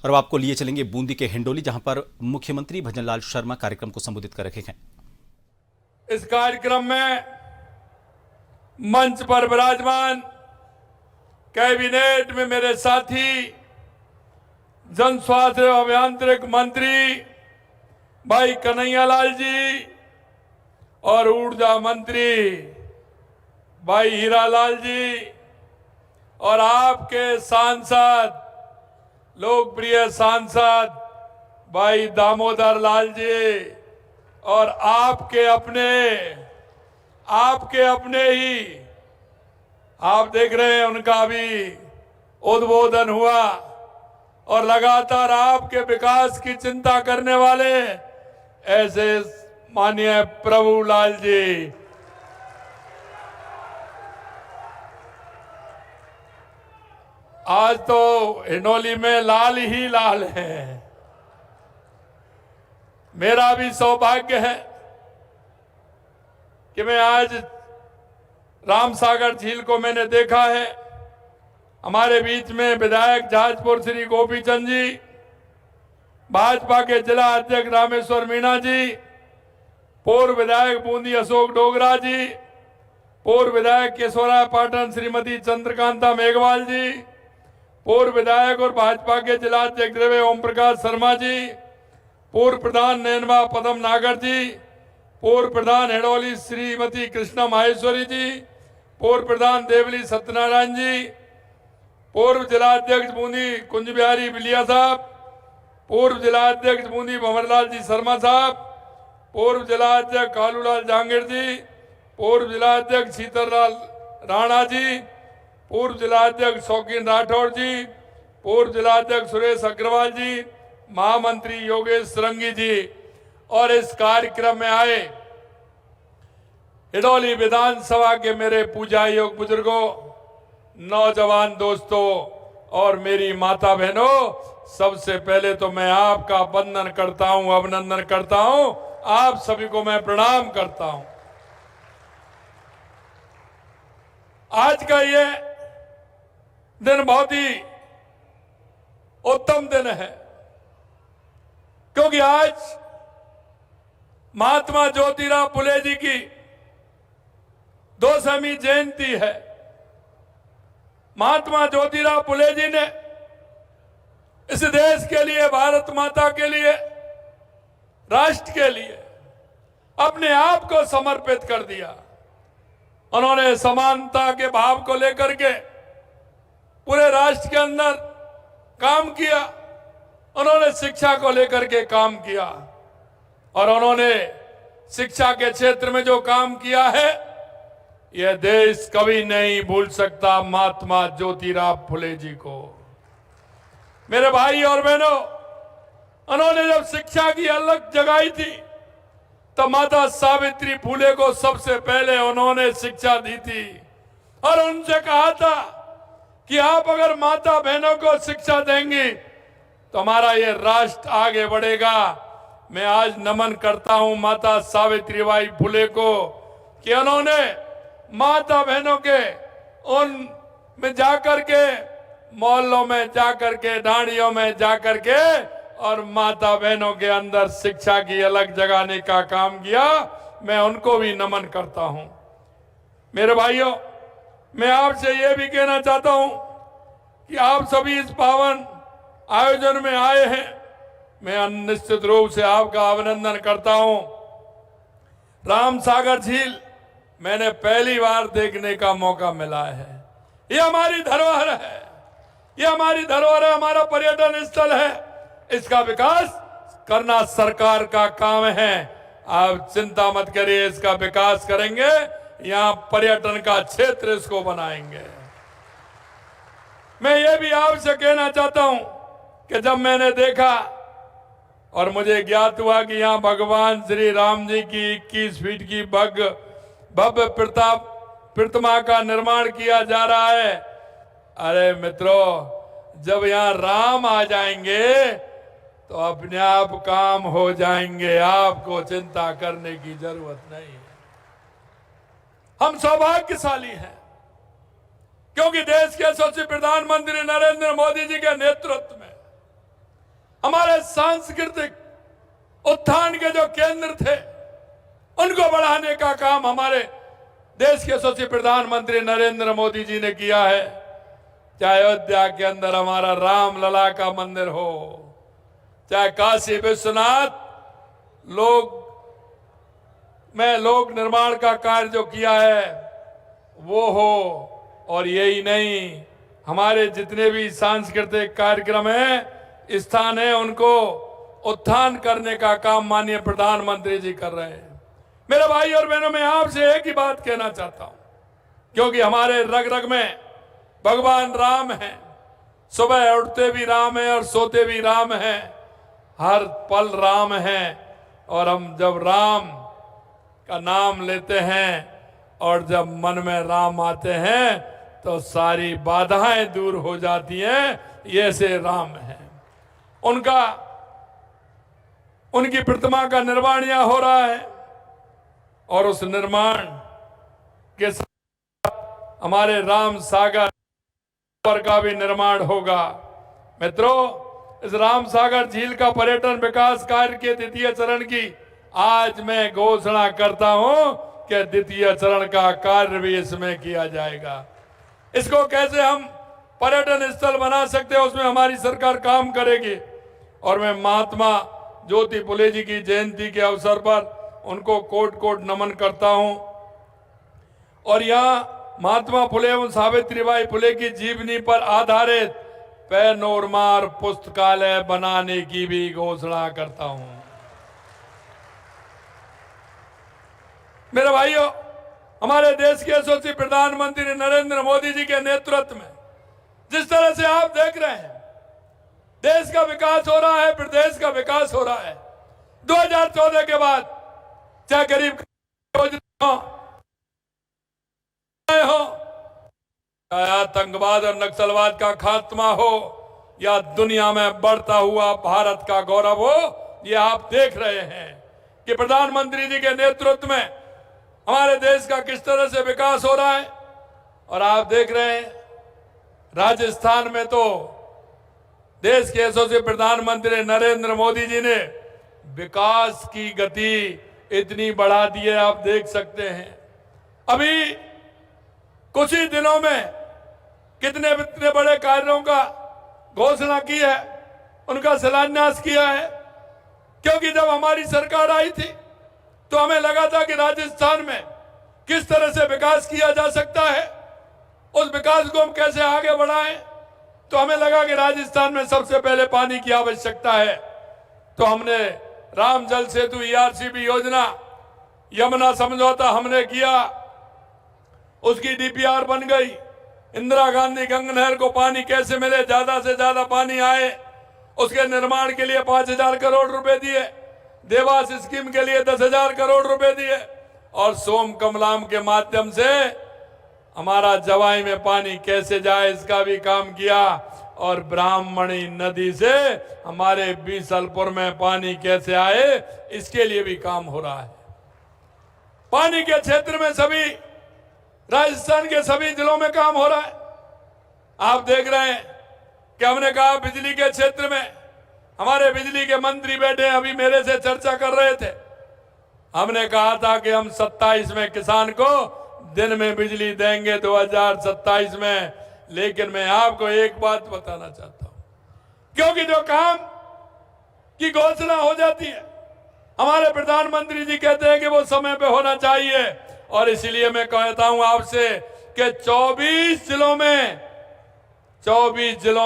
और अब आपको लिए चलेंगे बूंदी के हिंडोली, जहां पर मुख्यमंत्री भजनलाल शर्मा कार्यक्रम को संबोधित कर रहे हैं। इस कार्यक्रम में मंच पर विराजमान कैबिनेट में मेरे साथी जन स्वास्थ्य एवं अभियांत्रिक मंत्री भाई कन्हैयालाल जी और ऊर्जा मंत्री भाई हीरालाल जी और आपके सांसद, लोकप्रिय सांसद भाई दामोदर लाल जी और आपके अपने ही आप देख रहे हैं, उनका भी उद्बोधन हुआ और लगातार आपके विकास की चिंता करने वाले ऐसे माननीय प्रभुलाल जी, आज तो हिंडोली में लाल ही लाल है। मेरा भी सौभाग्य है कि मैं आज रामसागर झील को मैंने देखा है। हमारे बीच में विधायक जहाजपुर श्री गोपीचंद जी, भाजपा के जिला अध्यक्ष रामेश्वर मीणा जी, पूर्व विधायक बूंदी अशोक डोगरा जी, पूर्व विधायक केशवराय पाटन श्रीमती चंद्रकांता मेघवाल जी, पूर्व विधायक और भाजपा के जिला अध्यक्ष ओम प्रकाश शर्मा जी, पूर्व प्रधान नैनवा पदम नागर जी, पूर्व प्रधान हिंडोली श्रीमती कृष्णा माहेश्वरी जी, पूर्व प्रधान देवली सत्यनारायण जी, पूर्व जिला अध्यक्ष बूंदी कुंज बिहारी बिलिया साहब, पूर्व जिला अध्यक्ष बूंदी भंवरलाल जी शर्मा साहब, पूर्व जिला अध्यक्ष कालूलाल जहांगीर जी, पूर्व जिला अध्यक्ष शीतललाल राणा जी, पूर्व जिला अध्यक्ष शौकीन राठौर जी, पूर्व जिला अध्यक्ष सुरेश अग्रवाल जी, महामंत्री योगेश सरंगी जी और इस कार्यक्रम में आए हिंडोली विधानसभा के मेरे पूज्य बुजुर्गों, नौजवान दोस्तों और मेरी माता बहनों, सबसे पहले तो मैं आपका वंदन करता हूं, अभिनंदन करता हूं, आप सभी को मैं प्रणाम करता हूं। आज का ये दिन बहुत ही उत्तम दिन है, क्योंकि आज महात्मा ज्योतिराव फुले जी की 200वीं जयंती है। महात्मा ज्योतिराव फुले जी ने इस देश के लिए, भारत माता के लिए, राष्ट्र के लिए अपने आप को समर्पित कर दिया। उन्होंने समानता के भाव को लेकर के पूरे राष्ट्र के अंदर काम किया। उन्होंने शिक्षा को लेकर के काम किया और उन्होंने शिक्षा के क्षेत्र में जो काम किया है, यह देश कभी नहीं भूल सकता महात्मा ज्योतिराव फुले जी को। मेरे भाई और बहनों, उन्होंने जब शिक्षा की अलग जगाई थी तो माता सावित्री फुले को सबसे पहले उन्होंने शिक्षा दी थी और उनसे कहा था कि आप अगर माता बहनों को शिक्षा देंगी तो हमारा ये राष्ट्र आगे बढ़ेगा। मैं आज नमन करता हूं माता सावित्रीबाई फुले को कि उन्होंने माता बहनों के उन में जाकर के, मोहल्लों में जाकर के, ढाणियों में जाकर के और माता बहनों के अंदर शिक्षा की अलग जगाने का काम किया। मैं उनको भी नमन करता हूं। मेरे भाइयों, मैं आपसे यह भी कहना चाहता हूं कि आप सभी इस पावन आयोजन में आए हैं। मैं निश्चित रूप से आपका अभिनंदन करता हूं। रामसागर झील मैंने पहली बार देखने का मौका मिला है। ये हमारी धरोहर है, ये हमारी धरोहर है, हमारा पर्यटन स्थल है। इसका विकास करना सरकार का काम है। आप चिंता मत करिए, इसका विकास करेंगे। यहां पर्यटन का क्षेत्र इसको बनाएंगे। मैं ये भी आपसे कहना चाहता हूं कि जब मैंने देखा और मुझे ज्ञात हुआ कि यहां भगवान श्री राम जी की 21 फीट की भव्य प्रतिमा का निर्माण किया जा रहा है। अरे मित्रों, जब यहां राम आ जाएंगे तो अपने आप काम हो जाएंगे, आपको चिंता करने की जरूरत नहीं है। हम सौभाग्यशाली हैं क्योंकि देश के यशस्वी प्रधानमंत्री नरेंद्र मोदी जी के नेतृत्व में हमारे सांस्कृतिक उत्थान के जो केंद्र थे उनको बढ़ाने का काम हमारे देश के यशस्वी प्रधानमंत्री नरेंद्र मोदी जी ने किया है। चाहे अयोध्या के अंदर हमारा रामलला का मंदिर हो, चाहे काशी विश्वनाथ लोक निर्माण का कार्य जो किया है वो हो, और यही नहीं, हमारे जितने भी सांस्कृतिक कार्यक्रम हैं, स्थान है, उनको उत्थान करने का काम माननीय प्रधानमंत्री जी कर रहे हैं। मेरे भाई और बहनों, मैं आपसे एक ही बात कहना चाहता हूं, क्योंकि हमारे रग रग में भगवान राम है, सुबह उठते भी राम है और सोते भी राम है, हर पल राम है। और हम जब राम का नाम लेते हैं और जब मन में राम आते हैं तो सारी बाधाएं दूर हो जाती हैं। ये से राम है। उनकी प्रतिमा का निर्माण यहाँ हो रहा है और उस निर्माण के साथ हमारे राम सागर का भी निर्माण होगा। मित्रों, इस राम सागर झील का पर्यटन विकास कार्य के द्वितीय चरण की आज मैं घोषणा करता हूं कि द्वितीय चरण का कार्य भी इसमें किया जाएगा। इसको कैसे हम पर्यटन स्थल बना सकते हैं, उसमें हमारी सरकार काम करेगी। और मैं महात्मा ज्योति फुले जी की जयंती के अवसर पर उनको कोट कोट नमन करता हूं। और यहाँ महात्मा फुले एवं सावित्रीबाई फुले की जीवनी पर आधारित पैनोरमार पुस्तकालय बनाने की भी घोषणा करता हूं। मेरे भाइयों, हमारे देश के यशस्वी प्रधानमंत्री नरेंद्र मोदी जी के नेतृत्व में जिस तरह से आप देख रहे हैं, देश का विकास हो रहा है, प्रदेश का विकास हो रहा है। 2014 के बाद चाहे गरीब योजना हो, चाहे आतंकवाद और नक्सलवाद का खात्मा हो, या दुनिया में बढ़ता हुआ भारत का गौरव हो, ये आप देख रहे हैं कि प्रधानमंत्री जी के नेतृत्व में हमारे देश का किस तरह से विकास हो रहा है। और आप देख रहे हैं, राजस्थान में तो देश के यशस्वी प्रधानमंत्री नरेंद्र मोदी जी ने विकास की गति इतनी बढ़ा दी है, आप देख सकते हैं। अभी कुछ ही दिनों में कितने बड़े कार्यों का घोषणा की है, उनका शिलान्यास किया है। क्योंकि जब हमारी सरकार आई थी तो हमें लगा था कि राजस्थान में किस तरह से विकास किया जा सकता है, उस विकास को हम कैसे आगे बढ़ाएं। तो हमें लगा कि राजस्थान में सबसे पहले पानी की आवश्यकता है। तो हमने राम जल सेतु ERCB योजना, यमुना समझौता हमने किया, उसकी DPR बन गई। इंदिरा गांधी गंगा नहर को पानी कैसे मिले, ज्यादा से ज्यादा पानी आए, उसके निर्माण के लिए 5,000 करोड़ रुपए दिए। देवास स्कीम के लिए 10,000 करोड़ रुपए दिए। और सोम कमलाम के माध्यम से हमारा जवाई में पानी कैसे जाए, इसका भी काम किया। और ब्राह्मणी नदी से हमारे बीसलपुर में पानी कैसे आए, इसके लिए भी काम हो रहा है। पानी के क्षेत्र में सभी राजस्थान के सभी जिलों में काम हो रहा है। आप देख रहे हैं कि हमने कहा बिजली के क्षेत्र में हमारे बिजली के मंत्री बैठे, अभी मेरे से चर्चा कर रहे थे। हमने कहा था कि हम 27 में किसान को दिन में बिजली देंगे 2027 में। लेकिन मैं आपको एक बात बताना चाहता हूं, क्योंकि जो काम की घोषणा हो जाती है, हमारे प्रधानमंत्री जी कहते हैं कि वो समय पे होना चाहिए। और इसलिए मैं कहता हूं आपसे कि 24 जिलों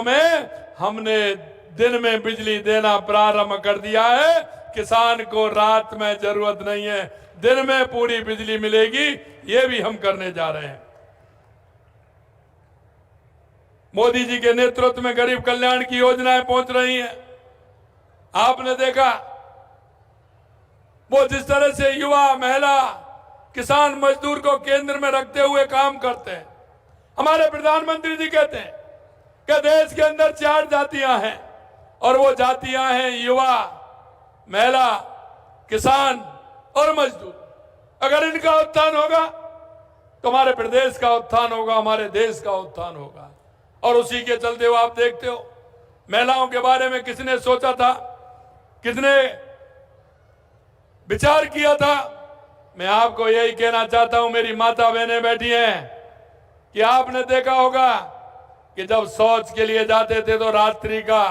में हमने दिन में बिजली देना प्रारंभ कर दिया है। किसान को रात में जरूरत नहीं है, दिन में पूरी बिजली मिलेगी। ये भी हम करने जा रहे हैं। मोदी जी के नेतृत्व में गरीब कल्याण की योजनाएं पहुंच रही हैं। आपने देखा वो जिस तरह से युवा, महिला, किसान, मजदूर को केंद्र में रखते हुए काम करते हैं। हमारे प्रधानमंत्री जी कहते हैं कि देश के अंदर 4 जातियां हैं, और वो जातियां हैं युवा, महिला, किसान और मजदूर। अगर इनका उत्थान होगा तो हमारे प्रदेश का उत्थान होगा, हमारे देश का उत्थान होगा। और उसी के चलते हुए आप देखते हो, महिलाओं के बारे में किसने सोचा था, किसने विचार किया था? मैं आपको यही कहना चाहता हूं, मेरी माता बहनें बैठी हैं, कि आपने देखा होगा कि जब शौच के लिए जाते थे तो रात्रि का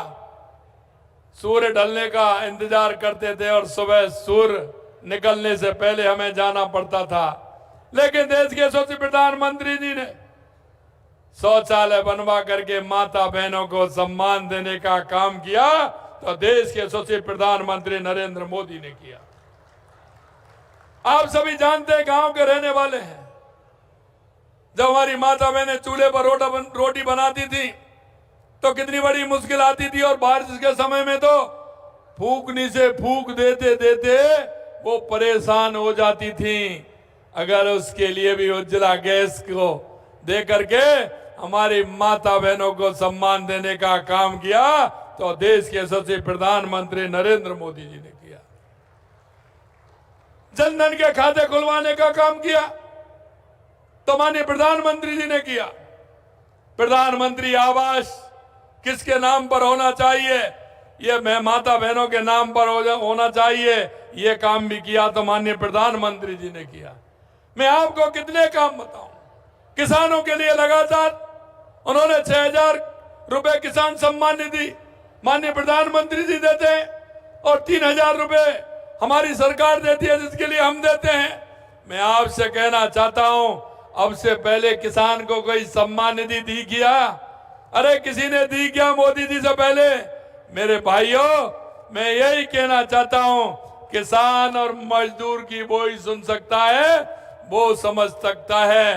सूर्य ढलने का इंतजार करते थे और सुबह सूर्य निकलने से पहले हमें जाना पड़ता था। लेकिन देश के यशस्वी प्रधानमंत्री जी ने शौचालय बनवा करके माता बहनों को सम्मान देने का काम किया, तो देश के यशस्वी प्रधानमंत्री नरेंद्र मोदी ने किया। आप सभी जानते हैं, गांव के रहने वाले हैं, जब हमारी माता बहनें चूल्हे पर रोटी बनाती थी तो कितनी बड़ी मुश्किल आती थी, और बारिश के समय में तो फूकनी से फूक देते देते वो परेशान हो जाती थी। अगर उसके लिए भी उज्ज्वला गैस को दे करके हमारी माता बहनों को सम्मान देने का काम किया, तो देश के यशस्वी प्रधानमंत्री नरेंद्र मोदी जी ने किया। जनधन के खाते खुलवाने का काम किया, तो माननीय प्रधानमंत्री जी ने किया। प्रधानमंत्री आवास किसके नाम पर होना चाहिए, ये मैं माता बहनों के नाम पर होना चाहिए, ये काम भी किया, तो माननीय प्रधानमंत्री जी ने किया। मैं आपको कितने काम बताऊं। किसानों के लिए लगातार उन्होंने 6,000 रुपए किसान सम्मान निधि माननीय प्रधानमंत्री जी देते हैं, और 3,000 रुपए हमारी सरकार देती है, जिसके लिए हम देते हैं। मैं आपसे कहना चाहता हूं, अब से पहले किसान को कोई सम्मान निधि दी क्या? अरे किसी ने दी क्या मोदी जी से पहले? मेरे भाइयों, मैं यही कहना चाहता हूं, किसान और मजदूर की वो ही सुन सकता है, वो समझ सकता है।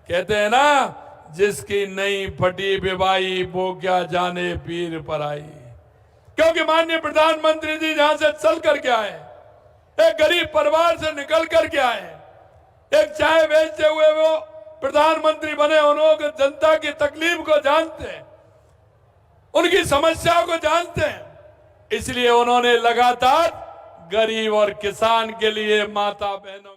कहते हैं ना, जिसकी नहीं फटी विवाही वो क्या जाने पीर पर आई। क्योंकि माननीय प्रधानमंत्री जी जहां से चल करके आए, एक गरीब परिवार से निकल करके आए, एक चाय बेचते हुए वो प्रधानमंत्री बने। उन्होंने जनता की तकलीफ को जानते हैं, उनकी समस्याओं को जानते हैं, इसलिए उन्होंने लगातार गरीब और किसान के लिए, माता बहनों